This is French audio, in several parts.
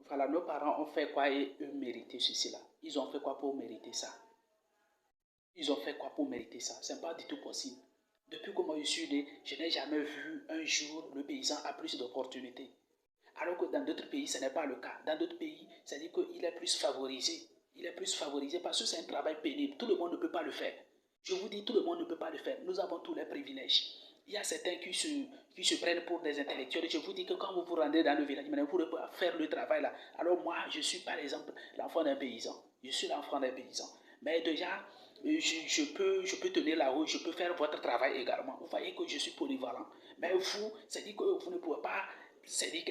Voilà, nos parents ont fait quoi et eux méritaient ceci-là. Ils ont fait quoi pour mériter ça? Ils ont fait quoi pour mériter ça? Ce n'est pas du tout possible. Depuis que moi je suis né, je n'ai jamais vu un jour le paysan a plus d'opportunités. Alors que dans d'autres pays, ce n'est pas le cas. Dans d'autres pays, c'est-à-dire qu'il est plus favorisé. Il est plus favorisé parce que c'est un travail pénible. Tout le monde ne peut pas le faire. Je vous dis, tout le monde ne peut pas le faire. Nous avons tous les privilèges. Il y a certains qui se prennent pour des intellectuels. Je vous dis que quand vous vous rendez dans le village, vous ne pouvez pas faire le travail là. Alors moi, je suis par exemple l'enfant d'un paysan. Je suis l'enfant d'un paysan. Mais déjà, je peux tenir la route, je peux faire votre travail également. Vous voyez que je suis polyvalent. Mais vous, c'est-à-dire que vous ne pouvez pas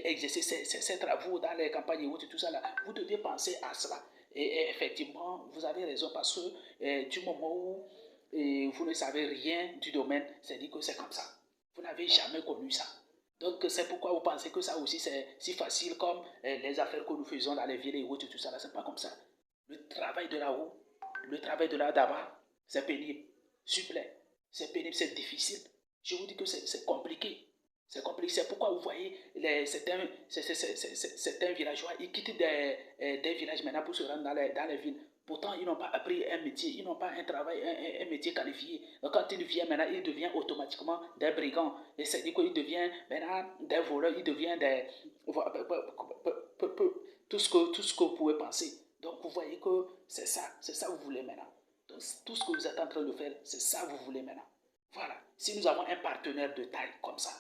exercer ces travaux dans les campagnes et tout ça là. Vous devez penser à cela. Et effectivement, vous avez raison parce que du moment où vous ne savez rien du domaine, c'est-à-dire que c'est comme ça. Vous n'avez jamais connu ça. Donc c'est pourquoi vous pensez que ça aussi c'est si facile comme les affaires que nous faisons dans les villes et autres, tout ça là. C'est pas comme ça. Le travail de là-haut, le travail de là-bas, c'est pénible, supplément. C'est pénible, c'est difficile. Je vous dis que c'est compliqué. C'est compliqué. C'est pourquoi vous voyez certains villageois, ils quittent des villages maintenant pour se rendre dans les villes. Pourtant, ils n'ont pas appris un métier, ils n'ont pas un travail, un métier qualifié. Donc, quand ils viennent maintenant, ils deviennent automatiquement des brigands. Et c'est-à-dire qu'ils deviennent maintenant des voleurs, ils deviennent des. Tout ce que vous pouvez penser. Donc, vous voyez que c'est ça que vous voulez maintenant. Donc, tout ce que vous êtes en train de faire, c'est ça que vous voulez maintenant. Voilà. Si nous avons un partenaire de taille comme ça,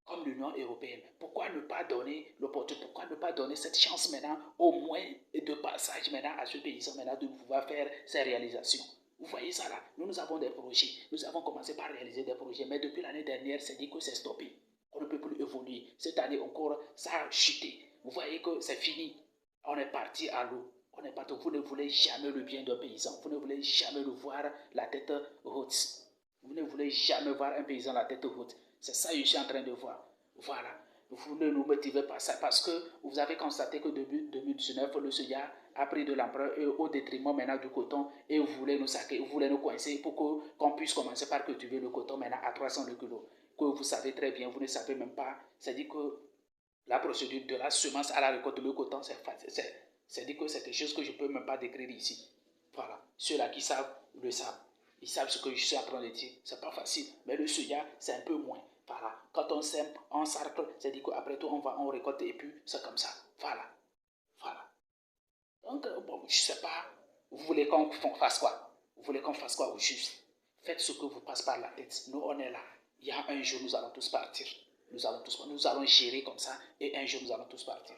comme l'Union européenne, pourquoi ne pas donner l'opportunité, pourquoi ne pas donner cette chance maintenant, au moins de passage maintenant à ce paysan maintenant de pouvoir faire ses réalisations. Vous voyez ça là, nous avons des projets, nous avons commencé par réaliser des projets, mais depuis l'année dernière, c'est dit que c'est stoppé. On ne peut plus évoluer. Cette année encore, ça a chuté. Vous voyez que c'est fini. On est parti à l'eau. On est parti. Vous ne voulez jamais le bien d'un paysan. Vous ne voulez jamais le voir la tête haute. Vous ne voulez jamais voir un paysan la tête haute. C'est ça que je suis en train de voir. Voilà. Vous ne nous motivez pas ça parce que vous avez constaté que depuis 2019, le soja a pris de l'ampleur au détriment maintenant du coton et vous voulez nous saquer, vous voulez nous coincer pour qu'on puisse commencer par cultiver le coton maintenant à 300 le kilo. Que vous savez très bien, vous ne savez même pas. C'est-à-dire que la procédure de la semence à la récolte de coton, c'est-à-dire que c'est quelque chose que je ne peux même pas décrire ici. Voilà. Ceux-là qui savent, le savent. Ils savent ce que je suis en train de dire. C'est pas facile. Mais le soja, c'est un peu moins. Voilà. Quand on sème, on sarcle, c'est-à-dire qu'après tout, on récolte et puis c'est comme ça. Voilà. Voilà. Donc, bon, je sais pas. Vous voulez qu'on fasse quoi? Vous voulez qu'on fasse quoi au juste? Faites ce que vous passe par la tête. Nous, on est là. Il y a un jour, nous allons tous partir. Nous allons gérer comme ça et un jour, nous allons tous partir.